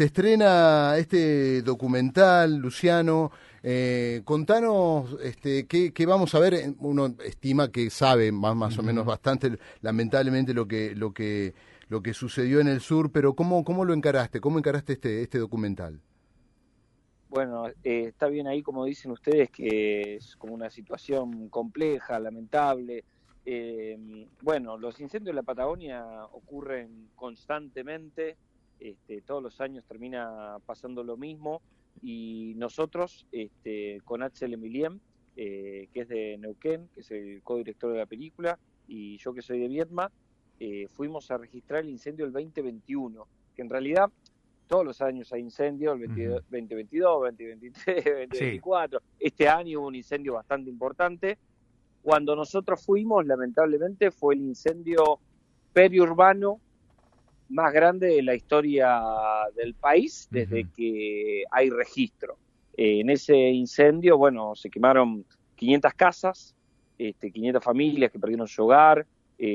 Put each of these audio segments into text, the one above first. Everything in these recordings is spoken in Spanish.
se estrena este documental, Luciano. Contanos qué vamos a ver. Uno estima que sabe más o menos bastante, lamentablemente, lo que sucedió en el sur, pero ¿cómo lo encaraste? ¿Cómo encaraste este documental? Bueno, está bien ahí, como dicen ustedes, que es como una situación compleja, lamentable. Bueno, los incendios en la Patagonia ocurren constantemente, todos los años termina pasando lo mismo, y nosotros, con Axel Emilien, que es de Neuquén, que es el codirector de la película, y yo que soy de Viedma, fuimos a registrar el incendio del 2021, que en realidad todos los años hay incendios, el 2022, 2023, Sí. 2024. Este año hubo un incendio bastante importante. Cuando nosotros fuimos, lamentablemente, fue el incendio periurbano más grande de la historia del país desde que hay registro. En ese incendio, bueno, se quemaron 500 casas, 500 familias que perdieron su hogar,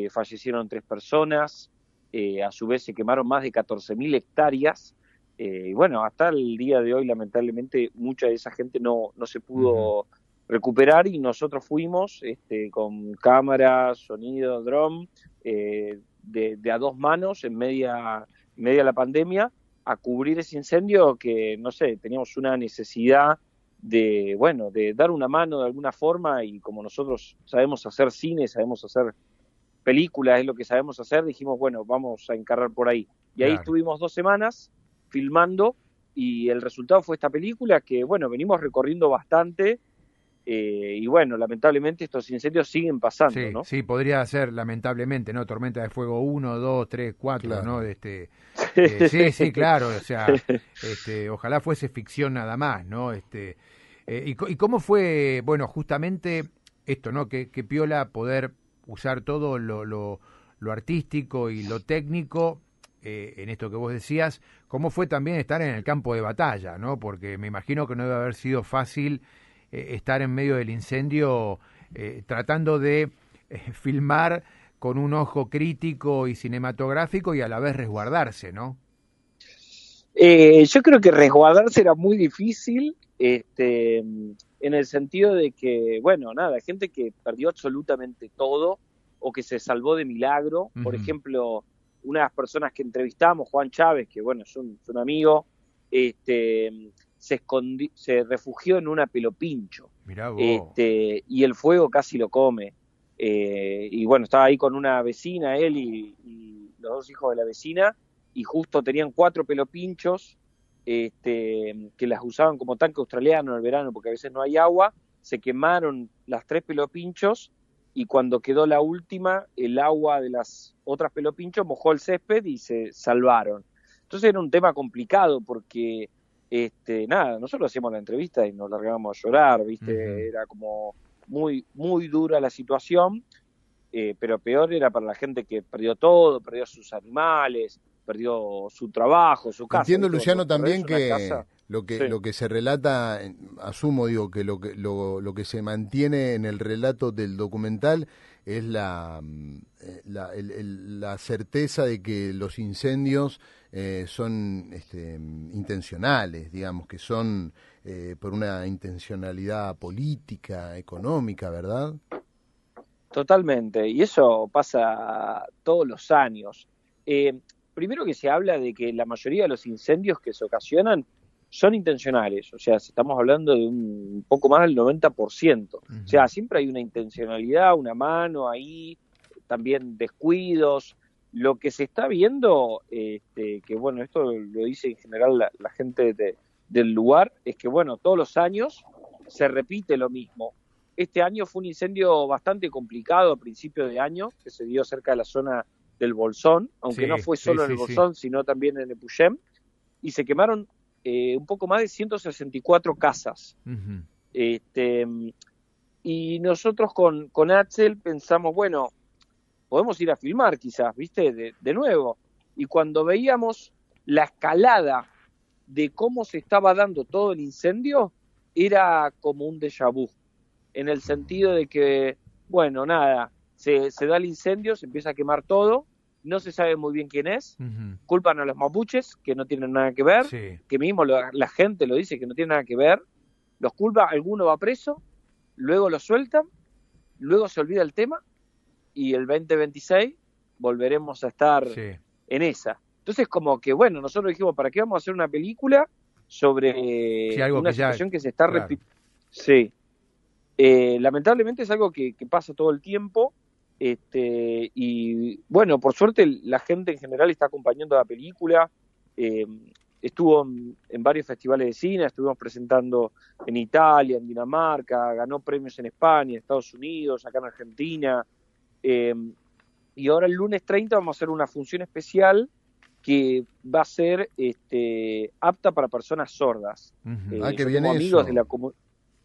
fallecieron 3 personas, a su vez se quemaron más de 14.000 hectáreas. Y bueno, hasta el día de hoy, lamentablemente, mucha de esa gente no se pudo recuperar, y nosotros fuimos con cámaras, sonido, dron, de a 2 manos en media de la pandemia, a cubrir ese incendio que, no sé, teníamos una necesidad de, bueno, de dar una mano de alguna forma, y como nosotros sabemos hacer cine, sabemos hacer películas, es lo que sabemos hacer, dijimos, bueno, vamos a encargar por ahí. Y ahí Claro. estuvimos 2 semanas filmando, y el resultado fue esta película que, bueno, venimos recorriendo bastante, y bueno, lamentablemente estos incendios siguen pasando, Sí, ¿no? sí, podría ser, lamentablemente, ¿no? Tormenta de fuego 1, 2, 3, 4, ¿no? Claro. Sí, sí, claro, o sea, ojalá fuese ficción nada más, ¿no? ¿Y cómo fue, bueno, justamente esto, ¿no? Que piola poder usar todo lo artístico y lo técnico, en esto que vos decías. ¿Cómo fue también estar en el campo de batalla, ¿no? Porque me imagino que no debe haber sido fácil estar en medio del incendio, tratando de filmar con un ojo crítico y cinematográfico y a la vez resguardarse, ¿no? Yo creo que resguardarse era muy difícil, en el sentido de que, bueno, nada, gente que perdió absolutamente todo o que se salvó de milagro. Por Ujú. ejemplo, una de las personas que entrevistamos, Juan Chávez, que bueno, es un amigo, se refugió en una pelopincho, Mirá vos. y el fuego casi lo come. Y bueno, estaba ahí con una vecina, él y los 2 hijos de la vecina, y justo tenían 4 pelopinchos, que las usaban como tanque australiano en el verano, porque a veces no hay agua. Se quemaron las 3 pelopinchos, y cuando quedó la última, el agua de las otras pelopinchos mojó el césped y se salvaron. Entonces era un tema complicado porque, nada, nosotros hacíamos la entrevista y nos largábamos a llorar, ¿viste? Ujú. Era como muy, muy dura la situación, pero peor era para la gente que perdió todo, perdió sus animales, perdió su trabajo, su casa, Entiendo, ¿viste? Cuando Luciano, perdés también una que casa, sí. lo que se relata, asumo, digo, que lo que se mantiene en el relato del documental es la certeza de que los incendios son intencionales, digamos, que son por una intencionalidad política, económica, ¿verdad? Totalmente, y eso pasa todos los años. Eh, Primero que se habla de que la mayoría de los incendios que se ocasionan son intencionales, o sea, estamos hablando de un poco más del 90%. O Ujú. sea, siempre hay una intencionalidad, una mano ahí, también descuidos. Lo que se está viendo, que bueno, esto lo dice en general la gente del lugar, es que bueno, todos los años se repite lo mismo. Este año fue un incendio bastante complicado a principio de año, que se dio cerca de la zona del Bolsón, aunque no Sí, fue sí, solo en el sí, sí. Bolsón, sino también en Epuyén, y se quemaron un poco más de 164 casas. Ujú. Este, y nosotros con Axel pensamos, bueno, podemos ir a filmar quizás, ¿viste? De nuevo. Y cuando veíamos la escalada de cómo se estaba dando todo el incendio, era como un déjà vu, en el sentido de que, bueno, nada, se da el incendio, se empieza a quemar todo, no se sabe muy bien quién es, Ujú. culpan a los mapuches, que no tienen nada que ver, Sí. que mismo la gente lo dice que no tiene nada que ver, los culpa, alguno va preso, luego lo sueltan, luego se olvida el tema, y el 2026 volveremos a estar Sí. en esa. Entonces, como que, bueno, nosotros dijimos, ¿para qué vamos a hacer una película sobre Sí, algo una que ya, situación que se está claro. repitiendo? Sí. Lamentablemente es algo que pasa todo el tiempo, y bueno, por suerte la gente en general está acompañando la película. eh, Estuvo en varios festivales de cine, estuvimos presentando en Italia, en Dinamarca, ganó premios en España, en Estados Unidos, acá en Argentina. eh, y ahora el lunes 30 vamos a hacer una función especial que va a ser apta para personas sordas. Qué Yo bien tengo amigos eso. de la comunidad.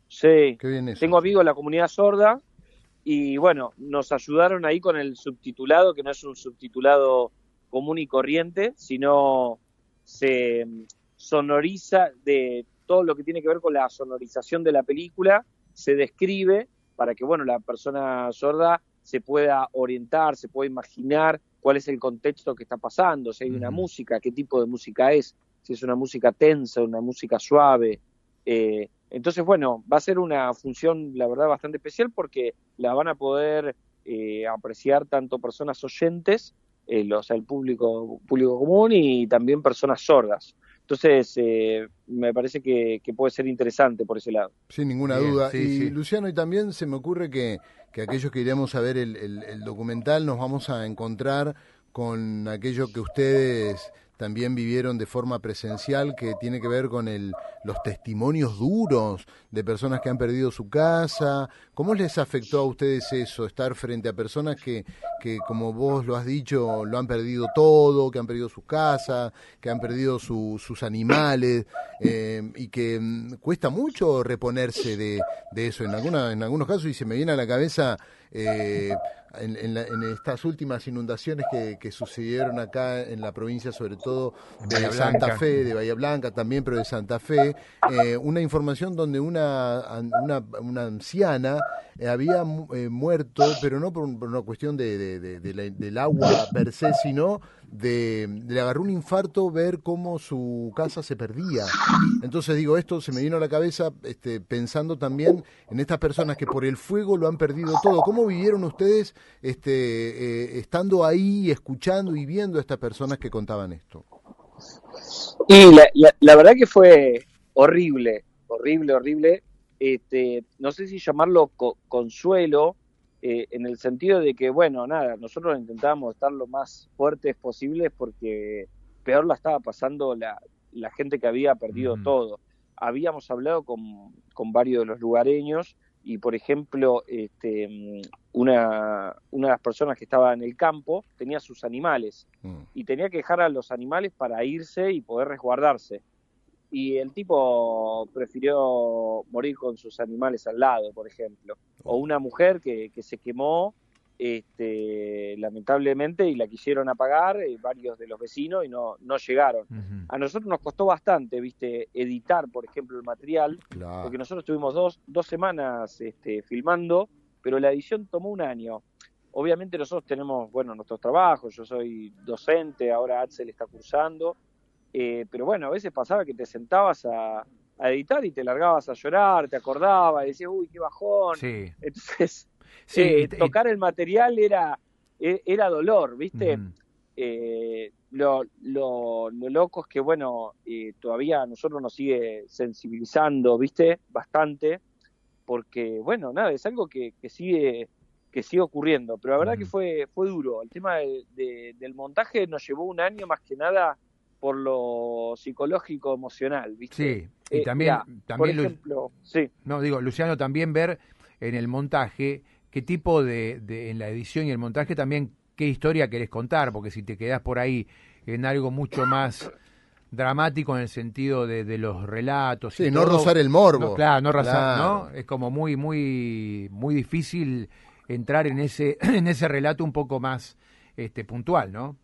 Sí, Qué bien eso. tengo amigos de la comunidad sorda y bueno, nos ayudaron ahí con el subtitulado, que no es un subtitulado común y corriente, sino se sonoriza de todo lo que tiene que ver con la sonorización de la película, se describe para que bueno, la persona sorda se pueda orientar, se pueda imaginar cuál es el contexto que está pasando, si hay una música, qué tipo de música es, si es una música tensa, una música suave. Entonces, bueno, va a ser una función, la verdad, bastante especial porque la van a poder apreciar tanto personas oyentes, o sea, el público común y también personas sordas. Entonces, me parece que puede ser interesante por ese lado. Sin ninguna Bien, duda. sí, Y sí. Luciano, y también se me ocurre que aquellos que iremos a ver el documental nos vamos a encontrar con aquello que ustedes también vivieron de forma presencial, que tiene que ver con los testimonios duros de personas que han perdido su casa. ¿Cómo les afectó a ustedes eso, estar frente a personas que como vos lo has dicho, lo han perdido todo, que han perdido sus casas, que han perdido sus animales, y que cuesta mucho reponerse de eso en algunos casos? Y se me viene a la cabeza en estas últimas inundaciones que sucedieron acá en la provincia, sobre todo de Bahía Santa Blanca. Fe, de Bahía Blanca también, pero de Santa Fe, una información donde una anciana había muerto, pero no por una cuestión del agua per se, sino le agarró un infarto ver cómo su casa se perdía. Entonces digo, esto se me vino a la cabeza pensando también en estas personas que por el fuego lo han perdido todo. ¿Cómo vivieron ustedes estando ahí, escuchando y viendo a estas personas que contaban esto? Y la verdad que fue horrible, horrible, horrible. No sé si llamarlo consuelo, en el sentido de que, bueno, nada, nosotros intentábamos estar lo más fuertes posibles porque peor la estaba pasando la gente que había perdido todo. Habíamos hablado con varios de los lugareños y, por ejemplo, una de las personas que estaba en el campo tenía sus animales y tenía que dejar a los animales para irse y poder resguardarse. Y el tipo prefirió morir con sus animales al lado, por ejemplo. O una mujer que se quemó, lamentablemente, y la quisieron apagar varios de los vecinos y no llegaron. A nosotros nos costó bastante, viste, editar, por ejemplo, el material, Claro. porque nosotros estuvimos dos semanas filmando, pero la edición tomó un año. Obviamente nosotros tenemos, bueno, nuestros trabajos, yo soy docente, ahora Axel está cursando, pero bueno, a veces pasaba que te sentabas a editar y te largabas a llorar, te acordabas, y decías, uy, qué bajón. Sí. Entonces, Sí, tocar el material era dolor, ¿viste? Lo loco es que, bueno, todavía a nosotros nos sigue sensibilizando, ¿viste? Bastante, porque, bueno, nada, es algo que sigue ocurriendo, pero la verdad que fue duro. El tema del montaje nos llevó un año más que nada por lo psicológico emocional, ¿viste? Sí, y también, Mirá, por también ejemplo, sí. no, digo, Luciano, también ver en el montaje qué tipo en la edición y el montaje también qué historia querés contar, porque si te quedás por ahí en algo mucho más dramático en el sentido de los relatos. Sí, y no todo, rozar el morbo. No, claro, no rozar, Claro. ¿no? Es como muy, muy, muy difícil entrar en ese, en ese relato un poco más puntual, ¿no?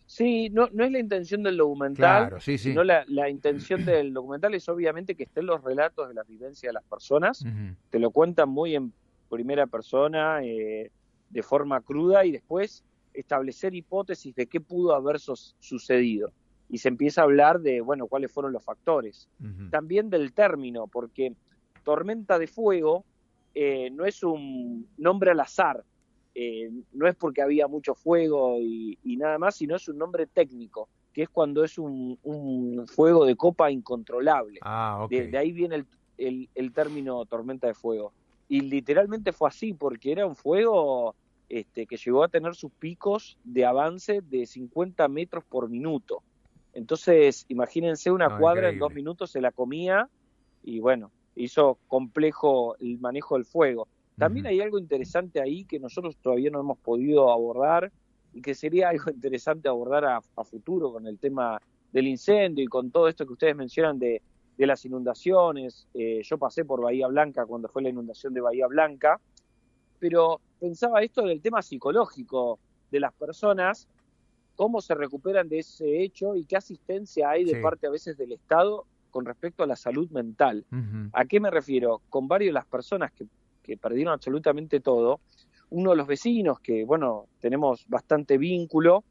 Sí, no es la intención del documental, Claro, sí, sí. sino la intención del documental es obviamente que estén los relatos de las vivencias de las personas, te lo cuentan muy en primera persona, de forma cruda, y después establecer hipótesis de qué pudo haber sucedido. Y se empieza a hablar de, bueno, cuáles fueron los factores. También del término, porque tormenta de fuego no es un nombre al azar, no es porque había mucho fuego y nada más, sino es un nombre técnico, que es cuando es un fuego de copa incontrolable. Okay. De ahí viene el término tormenta de fuego. Y literalmente fue así, porque era un fuego que llegó a tener sus picos de avance de 50 metros por minuto. Entonces, imagínense una cuadra, increíble. En 2 minutos se la comía y bueno, hizo complejo el manejo del fuego. También hay algo interesante ahí que nosotros todavía no hemos podido abordar y que sería algo interesante abordar a futuro con el tema del incendio y con todo esto que ustedes mencionan de las inundaciones. Yo pasé por Bahía Blanca cuando fue la inundación de Bahía Blanca, pero pensaba esto del tema psicológico de las personas, cómo se recuperan de ese hecho y qué asistencia hay de parte a veces del Estado con respecto a la salud mental. ¿A qué me refiero? Con varias de las personas que perdieron absolutamente todo, uno de los vecinos, que bueno, tenemos bastante vínculo,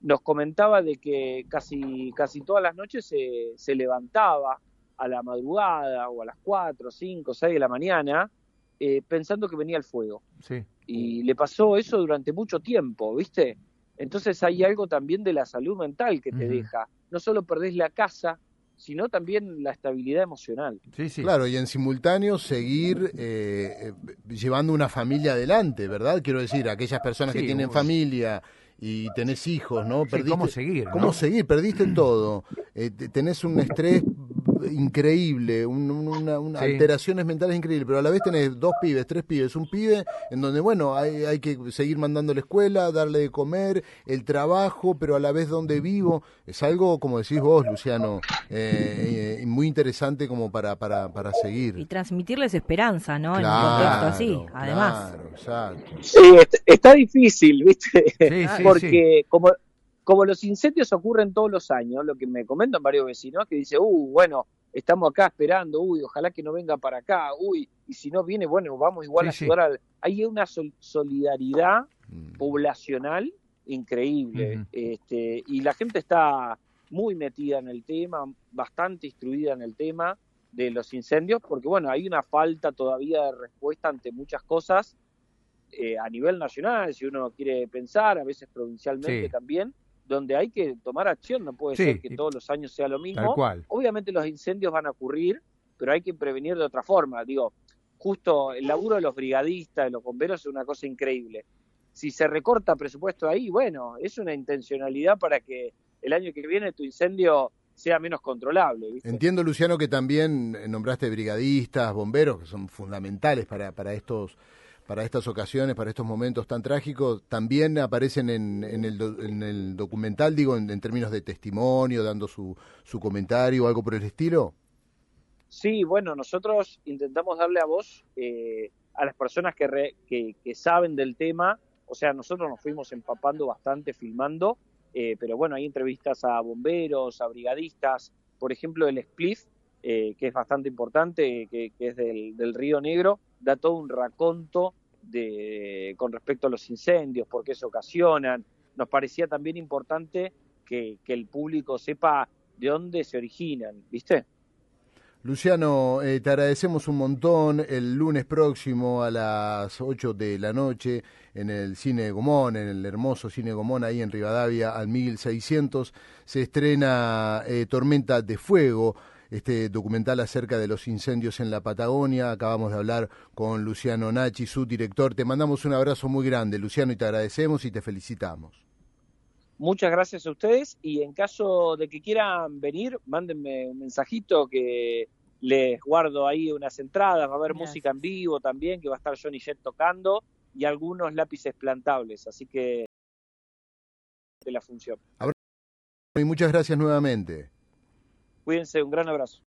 nos comentaba de que casi todas las noches se levantaba a la madrugada o a las 4, 5, 6 de la mañana pensando que venía el fuego. Y le pasó eso durante mucho tiempo, ¿viste? Entonces hay algo también de la salud mental que te deja. No solo perdés la casa, sino también la estabilidad emocional. Claro, y en simultáneo seguir llevando una familia adelante, ¿verdad? Quiero decir, aquellas personas que tienen familia y tenés hijos, ¿no? ¿Cómo seguir? ¿no? ¿Cómo seguir? Perdiste todo. Tenés un estrés increíble, alteraciones mentales increíbles, pero a la vez tenés 2 pibes, 3 pibes, un pibe en donde, bueno, hay que seguir mandando a la escuela, darle de comer, el trabajo, pero a la vez donde vivo. Es algo, como decís vos, Luciano, muy interesante como para seguir. Y transmitirles esperanza, ¿no? Claro, en un contexto así, además. Claro, exacto. Sí, está difícil, ¿viste? Porque como los incendios ocurren todos los años, lo que me comentan varios vecinos, que dicen, bueno, estamos acá esperando, ojalá que no venga para acá, y si no viene, bueno, vamos igual a ayudar. Hay una solidaridad poblacional increíble, y la gente está muy metida en el tema, bastante instruida en el tema de los incendios, porque bueno, hay una falta todavía de respuesta ante muchas cosas a nivel nacional, si uno quiere pensar, a veces provincialmente también, donde hay que tomar acción, no puede ser que todos los años sea lo mismo. Tal cual. Obviamente los incendios van a ocurrir, pero hay que prevenir de otra forma. Digo, justo el laburo de los brigadistas, de los bomberos es una cosa increíble. Si se recorta presupuesto ahí, bueno, es una intencionalidad para que el año que viene tu incendio sea menos controlable, ¿viste? Entiendo, Luciano, que también nombraste brigadistas, bomberos, que son fundamentales para estas ocasiones, para estos momentos tan trágicos. También aparecen en el documental, digo, en términos de testimonio, dando su comentario o algo por el estilo. Sí, bueno, nosotros intentamos darle a voz a las personas que saben del tema. O sea, nosotros nos fuimos empapando bastante filmando, pero bueno, hay entrevistas a bomberos, a brigadistas, por ejemplo el Spliff, que es bastante importante, que es del Río Negro, da todo un raconto con respecto a los incendios, por qué se ocasionan. Nos parecía también importante que el público sepa de dónde se originan, ¿viste? Luciano, te agradecemos un montón. El lunes próximo a las 8 de la noche en el Cine Gomón, en el hermoso Cine Gomón, ahí en Rivadavia, al 1600, se estrena Tormenta de Fuego, este documental acerca de los incendios en la Patagonia. Acabamos de hablar con Luciano Nachi, su director. Te mandamos un abrazo muy grande, Luciano, y te agradecemos y te felicitamos. Muchas gracias a ustedes, y en caso de que quieran venir, mándenme un mensajito que les guardo ahí unas entradas. Va a haber música en vivo también, que va a estar Johnny Jett tocando, y algunos lápices plantables, así que de la función. Y muchas gracias nuevamente. Cuídense, un gran abrazo.